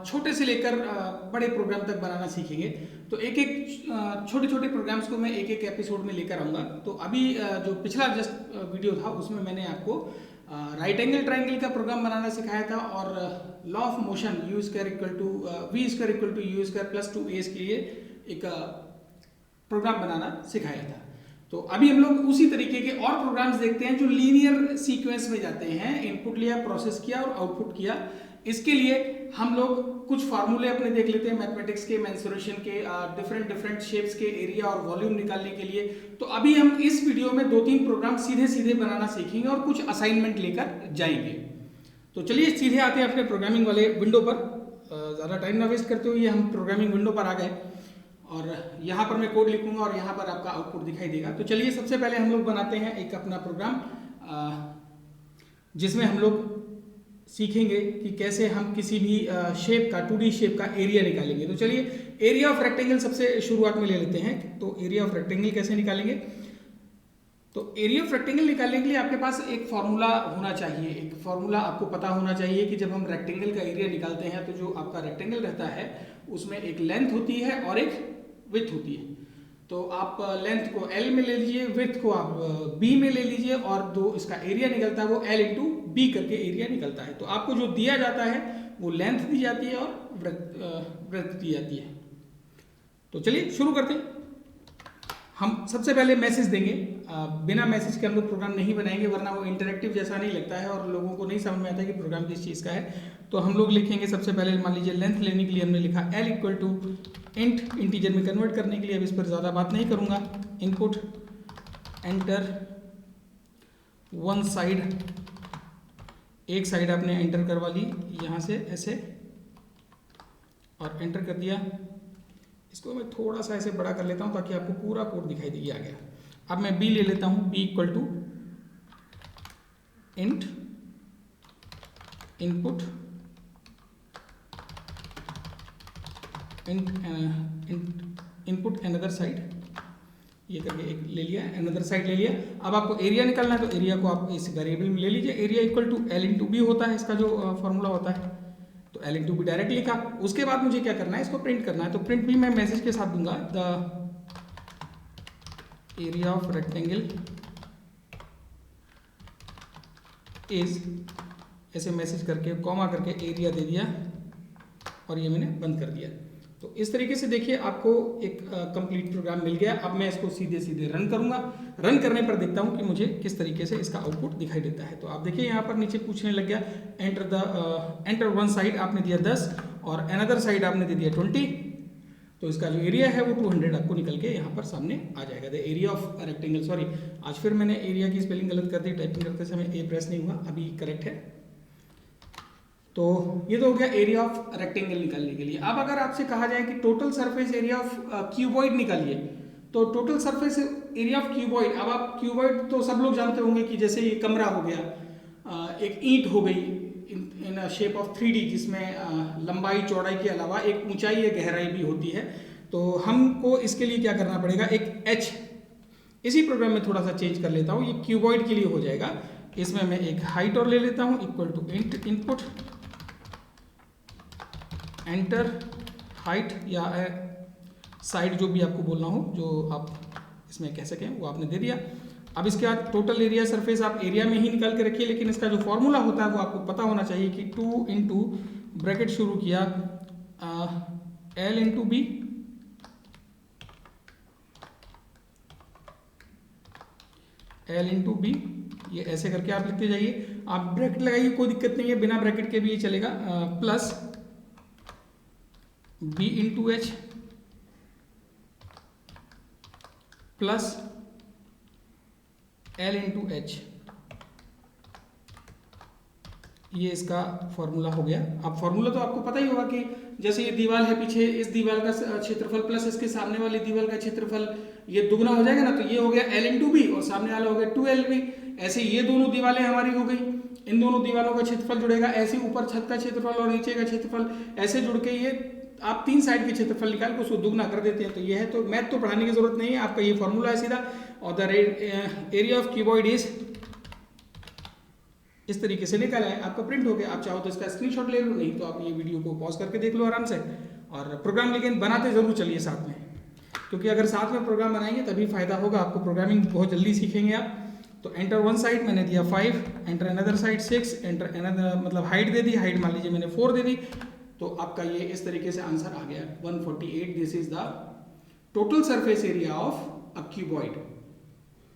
छोटे से लेकर बड़े प्रोग्राम तक बनाना सीखेंगे। तो एक एक छोटे छोटे प्रोग्राम्स को मैं एक एक एपिसोड में लेकर आऊँगा। तो अभी जो पिछला जस्ट वीडियो था उसमें मैंने आपको राइट एंगल ट्राइंगल का प्रोग्राम बनाना सिखाया था और law of motion u square equal to v square equal to u square plus 2a के लिए एक प्रोग्राम बनाना सिखाया था। तो अभी हम लोग उसी तरीके के और प्रोग्राम्स देखते हैं जो लीनियर सीक्वेंस में जाते हैं। इनपुट लिया, प्रोसेस किया और आउटपुट किया। इसके लिए हम लोग कुछ फार्मूले अपने देख लेते हैं मैथमेटिक्स के, मेंसुरेशन के, डिफरेंट शेप्स के, एरिया और वॉल्यूम निकालने के लिए। तो अभी हम इस वीडियो में 2-3 प्रोग्राम सीधे सीधे बनाना सीखेंगे और कुछ असाइनमेंट लेकर जाएंगे। तो चलिए सीधे आते हैं अपने प्रोग्रामिंग वाले विंडो पर। ज़्यादा टाइम ना वेस्ट करते हुए हम प्रोग्रामिंग विंडो पर आ गए और यहाँ पर मैं कोड लिखूंगा और यहाँ पर आपका आउटपुट दिखाई देगा। तो चलिए सबसे पहले हम लोग बनाते हैं एक अपना प्रोग्राम जिसमें हम लोग सीखेंगे कि कैसे हम किसी भी शेप का 2D शेप का एरिया निकालेंगे। तो चलिए एरिया ऑफ रेक्टेंगल सबसे शुरुआत में ले लेते हैं। तो एरिया ऑफ रेक्टेंगल कैसे निकालेंगे? तो एरिया ऑफ रेक्टेंगल निकालने के लिए आपके पास एक फॉर्मूला होना चाहिए। एक फॉर्मूला आपको पता होना चाहिए कि जब हम रेक्टेंगल का एरिया निकालते हैं तो जो आपका रेक्टेंगल रहता है उसमें एक लेंथ होती है और एक विड्थ होती है। तो आप लेंथ को L में ले लीजिए, विड्थ को आप B में ले लीजिए और जो इसका एरिया निकलता है वो L इंटू B करके एरिया निकलता है। तो आपको जो दिया जाता है वो लेंथ दी जाती है और विड्थ दी जाती है। तो चलिए शुरू करते हैं। हम सबसे पहले मैसेज देंगे। बिना मैसेज के हम लोग प्रोग्राम नहीं बनाएंगे वरना वो इंटरेक्टिव जैसा नहीं लगता है और लोगों को नहीं समझ में आता है कि प्रोग्राम किस चीज़ का है। तो हम लोग लिखेंगे सबसे पहले, मान लीजिए लेंथ लेने के लिए हमने लिखा L equal to int, integer में कन्वर्ट करने के लिए। अब इस पर ज़्यादा बात नहीं करूँगा। इनपुट एंटर वन साइड, एक साइड आपने एंटर करवा ली यहाँ से ऐसे और एंटर कर दिया। इसको मैं थोड़ा सा ऐसे बड़ा कर लेता हूँ ताकि आपको पूरा कोड दिखाई दे। आ गया। अब मैं B ले लेता हूँ। B equal to int input input another side, ये करके एक ले लिया, अनदर साइड ले लिया। अब आपको एरिया निकालना है तो एरिया को आप इस वेरिएबल में ले लीजिए। Area equal to L into B होता है इसका जो फॉर्मूला होता है। तो L इंटू B डायरेक्ट लिखा। उसके बाद मुझे क्या करना है, इसको प्रिंट करना है। तो प्रिंट भी मैं मैसेज के साथ दूंगा, the area of rectangle is, ऐसे मैसेज करके कॉमा करके एरिया दे दिया और ये मैंने बंद कर दिया। तो इस तरीके से देखिए आपको एक कंप्लीट प्रोग्राम मिल गया। अब मैं इसको सीधे सीधे रन करूंगा। रन करने पर देखता हूं कि मुझे किस तरीके से इसका आउटपुट दिखाई देता है। तो आप देखिए यहाँ पर नीचे पूछने लग गया, एंटर वन साइड आपने दिया 10 और अनदर साइड आपने दे दिया 20। तो इसका जो एरिया है वो 200 आपको निकल के यहाँ पर सामने आ जाएगा। The area of rectangle, sorry आज फिर मैंने एरिया की स्पेलिंग गलत कर दी। टाइपिंग करते समय ए प्रेस नहीं हुआ, अभी करेक्ट है। तो ये तो हो गया एरिया ऑफ रेक्टेंगल निकालने के लिए। अब अगर आपसे कहा जाए कि total surface area of cuboid निकालिए, तो total surface area of cuboid, अब आप क्यूबॉइड तो सब लोग जानते होंगे कि जैसे ये कमरा हो गया, एक ईंट हो गई इन शेप ऑफ 3D जिसमें लंबाई चौड़ाई के अलावा एक ऊंचाई या गहराई भी होती है। तो हमको इसके लिए क्या करना पड़ेगा, एक H इसी प्रोग्राम में थोड़ा सा चेंज कर लेता हूँ। ये क्यूबॉइड के लिए हो जाएगा। इसमें मैं एक हाइट और ले लेता हूँ equal to int input enter height या साइड, जो भी आपको बोलना हो, जो आप इसमें कह सकें वो आपने दे दिया। अब इसके बाद टोटल एरिया सरफेस आप एरिया में ही निकाल के रखिए, लेकिन इसका जो फॉर्मूला होता है वो आपको पता होना चाहिए कि 2 इंटू ब्रैकेट शुरू किया L into B L into B, ये ऐसे करके आप लिखते जाइए। आप ब्रैकेट लगाइए, कोई दिक्कत नहीं है, बिना ब्रैकेट के भी ये चलेगा। Plus B into H plus L into H, ये इसका फॉर्मूला हो गया। अब फॉर्मूला तो आपको पता ही होगा कि जैसे ये दीवार है पीछे, इस दीवार का क्षेत्रफल प्लस इसके सामने वाली दीवार का क्षेत्रफल, ये दुगना हो जाएगा ना। तो ये हो गया L इंटू B और सामने वाला हो गया 2LB। ऐसे ये दोनों दीवारें हमारी हो गई, इन दोनों दीवारों का क्षेत्रफल जुड़ेगा। ऐसे ऊपर छत का क्षेत्रफल और नीचे का क्षेत्रफल ऐसे जुड़ के ये आप 3 साइड के क्षेत्रफल निकाल के उसको दुगना कर देते हैं। तो ये है, तो मैथ तो पढ़ाने की जरूरत नहीं है, आपका ये फॉर्मूला है सीधा। और the area of cuboid is इस तरीके से निकल आए, आपका प्रिंट हो गया। आप चाहो तो इसका स्क्रीनशॉट ले लो, नहीं तो आप ये वीडियो को पॉज करके देख लो आराम से। और प्रोग्राम लेकिन बनाते ज़रूर चलिए साथ में, क्योंकि अगर साथ में प्रोग्राम बनाएंगे तभी फायदा होगा आपको, प्रोग्रामिंग बहुत जल्दी सीखेंगे आप। तो एंटर वन साइड मैंने दिया 5, enter another side 6, enter another मतलब हाइट दे दी, हाइट मान लीजिए मैंने 4 दे दी, तो आपका ये इस तरीके से आंसर आ गया 148। This is the total surface area of a cuboid,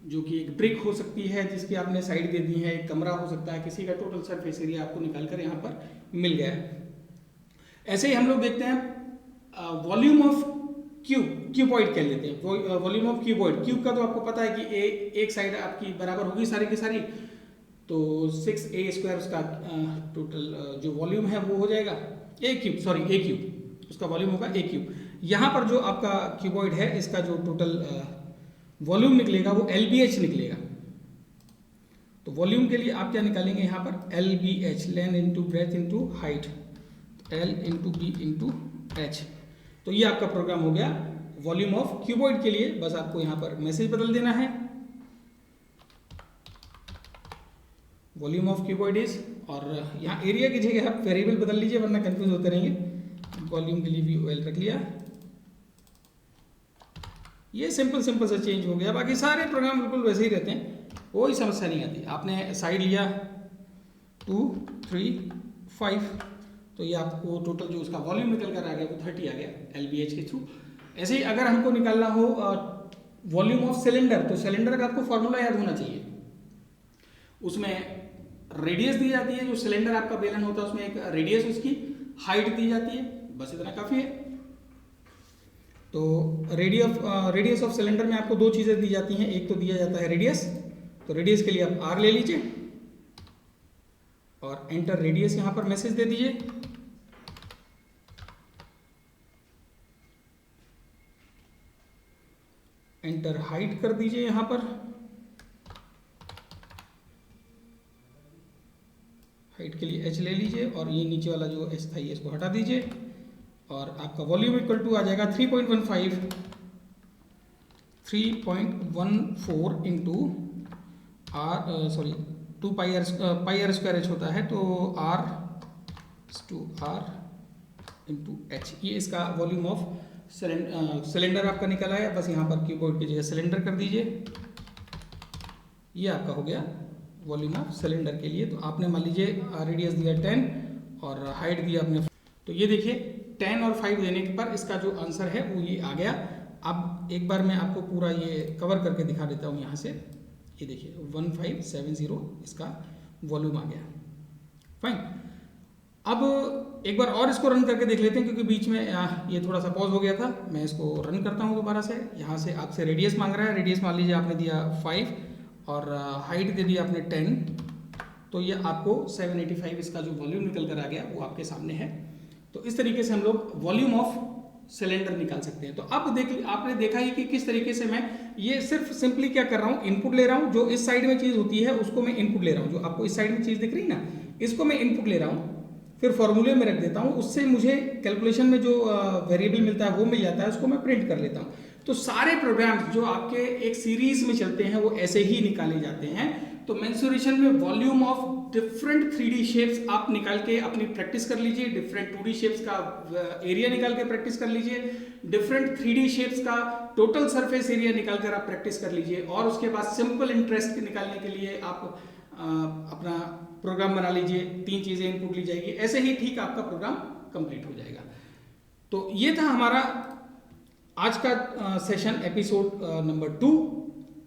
जो कि एक ब्रिक हो सकती है जिसकी आपने साइड दे दी है, एक कमरा हो सकता है, किसी का टोटल सरफेस एरिया आपको निकाल कर यहाँ पर मिल गया है। ऐसे ही हम लोग देखते हैं वॉल्यूम ऑफ क्यूबॉइड कह लेते हैं, वॉल्यूम ऑफ क्यूबॉइड। क्यूब का तो आपको पता है कि एक साइड आपकी बराबर होगी सारी की सारी, तो 6a² उसका टोटल जो वॉल्यूम है वो हो जाएगा ए क्यूब, उसका वॉल्यूम होगा ए क्यूब। यहाँ पर जो आपका क्यूबॉइड है इसका जो टोटल वॉल्यूम निकलेगा वो LBH निकलेगा। तो वॉल्यूम के लिए आप क्या निकालेंगे यहाँ पर LBH, length into breadth into height, L into B into H। तो ये आपका प्रोग्राम हो गया वॉल्यूम ऑफ क्यूबॉइड के लिए। बस आपको यहाँ पर मैसेज बदल देना है, वॉल्यूम ऑफ क्यूबॉइड इज, और यहाँ एरिया की जगह आप वेरिएबल बदल लीजिए वरना कंफ्यूज होते रहेंगे। वॉल्यूम के लिए VOL रख लिया, ये सिंपल सा चेंज हो गया। बाकी सारे प्रोग्राम बिल्कुल वैसे ही रहते हैं, कोई समस्या नहीं आती। आपने साइड लिया 2, 3, 5, तो ये आपको टोटल जो उसका वॉल्यूम निकल कर आ गया वो 30 आ गया LBH के थ्रू। ऐसे ही अगर हमको निकालना हो वॉल्यूम ऑफ सिलेंडर, तो सिलेंडर का आपको फॉर्मूला याद होना चाहिए। उसमें रेडियस दी जाती है, जो सिलेंडर आपका बेलन होता है उसमें एक रेडियस, उसकी हाइट दी जाती है, बस इतना काफ़ी है। तो रेडियस ऑफ सिलेंडर में आपको 2 चीज़ें दी जाती हैं, एक तो दिया जाता है रेडियस, तो रेडियस के लिए आप R ले लीजिए और एंटर रेडियस यहाँ पर मैसेज दे दीजिए। एंटर हाइट कर दीजिए यहाँ पर, हाइट के लिए H ले लीजिए और ये नीचे वाला जो H था ये इसको हटा दीजिए, और आपका वॉल्यूम इक्वल टू आ जाएगा 3.14 इंटू R 2 πr² होता है, तो R इंटू H, ये इसका वॉल्यूम ऑफ सिलेंडर आपका निकला है। बस यहाँ पर कीबोर्ड की जगह सिलेंडर कर दीजिए, ये आपका हो गया वॉल्यूम ऑफ सिलेंडर के लिए। तो आपने मान लीजिए रेडियस दिया 10 और हाइट दिया आपने, तो ये देखिए 10 और 5 देने के पर इसका जो आंसर है वो ये आ गया। अब एक बार मैं आपको पूरा ये कवर करके दिखा देता हूँ यहाँ से, ये देखिए 1570 इसका वॉल्यूम आ गया। फाइन, अब एक बार और इसको रन करके देख लेते हैं, क्योंकि बीच में ये थोड़ा सा पॉज हो गया था। मैं इसको रन करता हूँ दोबारा से। यहाँ से आपसे रेडियस मांग रहा है, रेडियस मान लीजिए आपने दिया 5 और हाइट दे दिया आपने 10, तो ये आपको 785 इसका जो वॉल्यूम निकल कर आ गया वो आपके सामने है। तो इस तरीके से हम लोग वॉल्यूम ऑफ सिलेंडर निकाल सकते हैं। तो अब आपने देखा ही कि किस तरीके से मैं ये सिर्फ सिंपली क्या कर रहा हूँ, इनपुट ले रहा हूँ। जो इस साइड में चीज़ होती है उसको मैं इनपुट ले रहा हूँ, जो आपको इस साइड में चीज़ दिख रही है ना, इसको मैं इनपुट ले रहा हूँ, फिर फॉर्मूले में रख देता हूँ, उससे मुझे कैलकुलेशन में जो वेरिएबल मिलता है वो मिल जाता है, उसको मैं प्रिंट कर लेता हूँ। तो सारे प्रोग्राम्स जो आपके एक सीरीज में चलते हैं वो ऐसे ही निकाले जाते हैं। तो मेंसुरेशन में volume of different 3D shapes आप निकाल के अपनी प्रैक्टिस कर लीजिए, डिफरेंट 2D शेप्स का एरिया निकाल के प्रैक्टिस कर लीजिए, डिफरेंट 3D शेप्स का टोटल सरफेस एरिया निकाल कर आप प्रैक्टिस कर लीजिए, और उसके बाद सिंपल इंटरेस्ट निकालने के लिए आप अपना प्रोग्राम बना लीजिए, 3 चीज़ें इनपुट ली जाएगी, ऐसे ही ठीक आपका प्रोग्राम कंप्लीट हो जाएगा। तो ये था हमारा आज का सेशन, एपिसोड नंबर 2।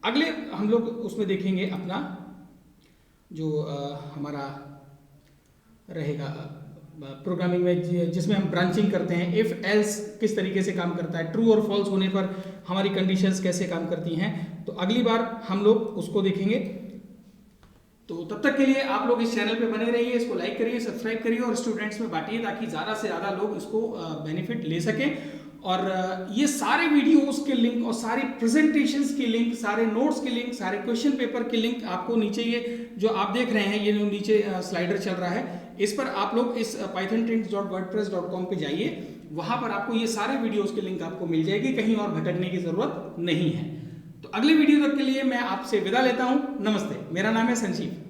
अगले हम लोग उसमें देखेंगे अपना जो हमारा रहेगा प्रोग्रामिंग में, जिसमें हम ब्रांचिंग करते हैं, इफ एल्स किस तरीके से काम करता है, ट्रू और फॉल्स होने पर हमारी कंडीशंस कैसे काम करती हैं। तो अगली बार हम लोग उसको देखेंगे। तो तब तक के लिए आप लोग इस चैनल पे बने रहिए, इसको लाइक करिए, सब्सक्राइब करिए और स्टूडेंट्स में बांटिए, ताकि ज़्यादा से ज़्यादा लोग इसको बेनिफिट ले सकें। और ये सारे वीडियोस के लिंक और सारी प्रेजेंटेशंस की लिंक, सारे नोट्स के लिंक, सारे क्वेश्चन पेपर के लिंक आपको नीचे, ये जो आप देख रहे हैं, ये जो नीचे स्लाइडर चल रहा है, इस पर आप लोग इस pythontrends.wordpress.com पे जाइए, वहां पर आपको ये सारे वीडियोस के लिंक आपको मिल जाएगी, कहीं और भटकने की जरूरत नहीं है। तो अगले वीडियो तक के लिए मैं आपसे विदा लेता हूं। नमस्ते, मेरा नाम है संजीव।